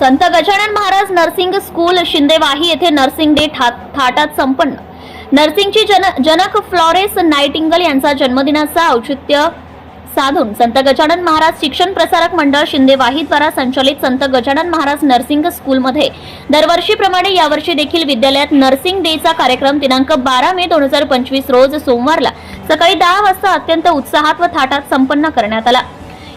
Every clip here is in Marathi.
संत गजानन महाराज नर्सिंग स्कूल शिंदेवाही येथे नर्सिंग डे थाटात संपन्न। नर्सिंगची जनक फ्लोरेस नाइटिंगेल यांचा जन्मदिनाचा औचित्य साधून संत गजानन महाराज शिक्षण प्रसारक मंडळ शिंदेवाही द्वारा संचालित संत गजानन महाराज नर्सिंग स्कूलमध्ये दरवर्षीप्रमाणे यावर्षी देखील विद्यालयात नर्सिंग डेचा कार्यक्रम दिनांक 12 मे 2025 रोज सोमवारला सकाळी 10 वाजता अत्यंत उत्साहात व थाटात संपन्न करण्यात आला।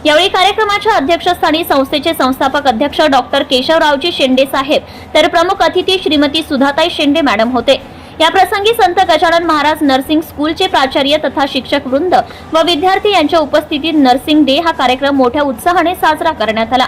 यावेळी कार्यक्रमाच्या अध्यक्षस्थानी संस्थेचे संस्थापक अध्यक्ष डॉक्टर केशवरावजी शेंडे साहेब तर प्रमुख अतिथी श्रीमती सुधाताई शेंडे मॅडम होते। या प्रसंगी संत गजानन महाराज नर्सिंग स्कूलचे प्राचार्य तथा शिक्षक वृंद व विद्यार्थी यांच्या उपस्थितीत नर्सिंग डे हा कार्यक्रम मोठ्या उत्साहाने साजरा करण्यात आला।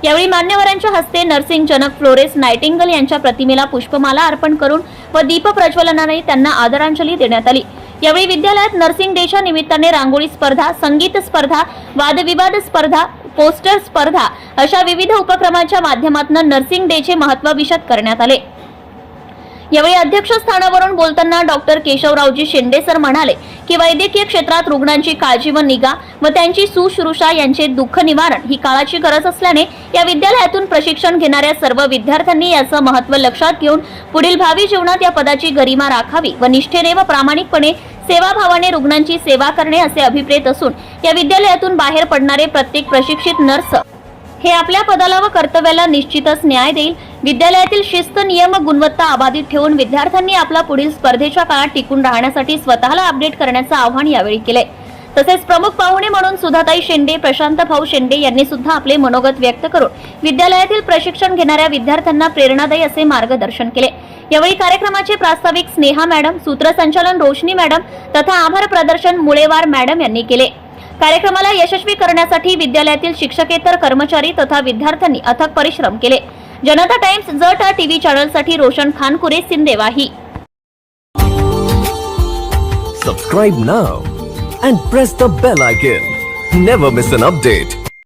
यावेळी मान्यवरांच्या हस्ते नर्सिंग जनक फ्लोरेस नाइटिंगेल यांच्या प्रतिमेला पुष्पमाला अर्पण करून व दीप प्रज्वलनाने त्यांना आदरांजली देण्यात आली। यावेळी विद्यालयात नर्सिंग डेच्या निमित्ताने रांगोळी स्पर्धा, संगीत स्पर्धा, वादविवाद स्पर्धा, पोस्टर स्पर्धा अशा विविध उपक्रमांच्या माध्यमातून नर्सिंग डेचे महत्त्व विशद करण्यात आले। यावेळी अध्यक्षस्थानावरून बोलताना डॉक्टर केशवरावजी शेंडे सर म्हणाले की वैद्यकीय क्षेत्रात रुग्णांची काळजी व निगा व त्यांची सुश्रूषा यांचे दुःख निवारण ही काळाची गरज असल्याने या विद्यालयातून प्रशिक्षण घेणाऱ्या सर्व विद्यार्थ्यांनी याचं महत्त्व लक्षात घेऊन पुढील भावी जीवनात या पदाची गरिमा राखावी व निष्ठेने व प्रामाणिकपणे सेवाभावाने रुग्णांची सेवा करणे असे अभिप्रेत असून या विद्यालयातून बाहेर पडणारे प्रत्येक प्रशिक्षित नर्स हे आपल्या पदाला व कर्तव्याला निश्चितच न्याय देईल। विद्यालयातील शिस्त, नियम, गुणवत्ता अबाधित ठेवून विद्यार्थ्यांनी आपला पुढील स्पर्धेच्या काळात टिकून राहण्यासाठी स्वतःला अपडेट करण्याचे आवाहन यावेळी केले। तसेच प्रमुख पाहुणे म्हणून सुधाताई शेंडे, प्रशांत भाऊ शेंडे यांनी सुद्धा आपले मनोगत व्यक्त करून विद्यालयातील प्रशिक्षण घेणाऱ्या विद्यार्थ्यांना प्रेरणादायी असे मार्गदर्शन केले। यावेळी कार्यक्रमाचे प्रास्ताविक स्नेहा मॅडम, सूत्रसंचालन रोशनी मॅडम तथा आभार प्रदर्शन मुळेवार मॅडम यांनी केले। कार्यक्रमाला यशस्वी करण्यासाठी विद्यालयातील शिक्षकेतर कर्मचारी तथा विद्यार्थ्यांनी अथक परिश्रम केले। जनता टाइम्स जटा टीव्ही चॅनलसाठी Roshan Khankure, Sindewahi. Subscribe now and press the bell icon. Never miss an update.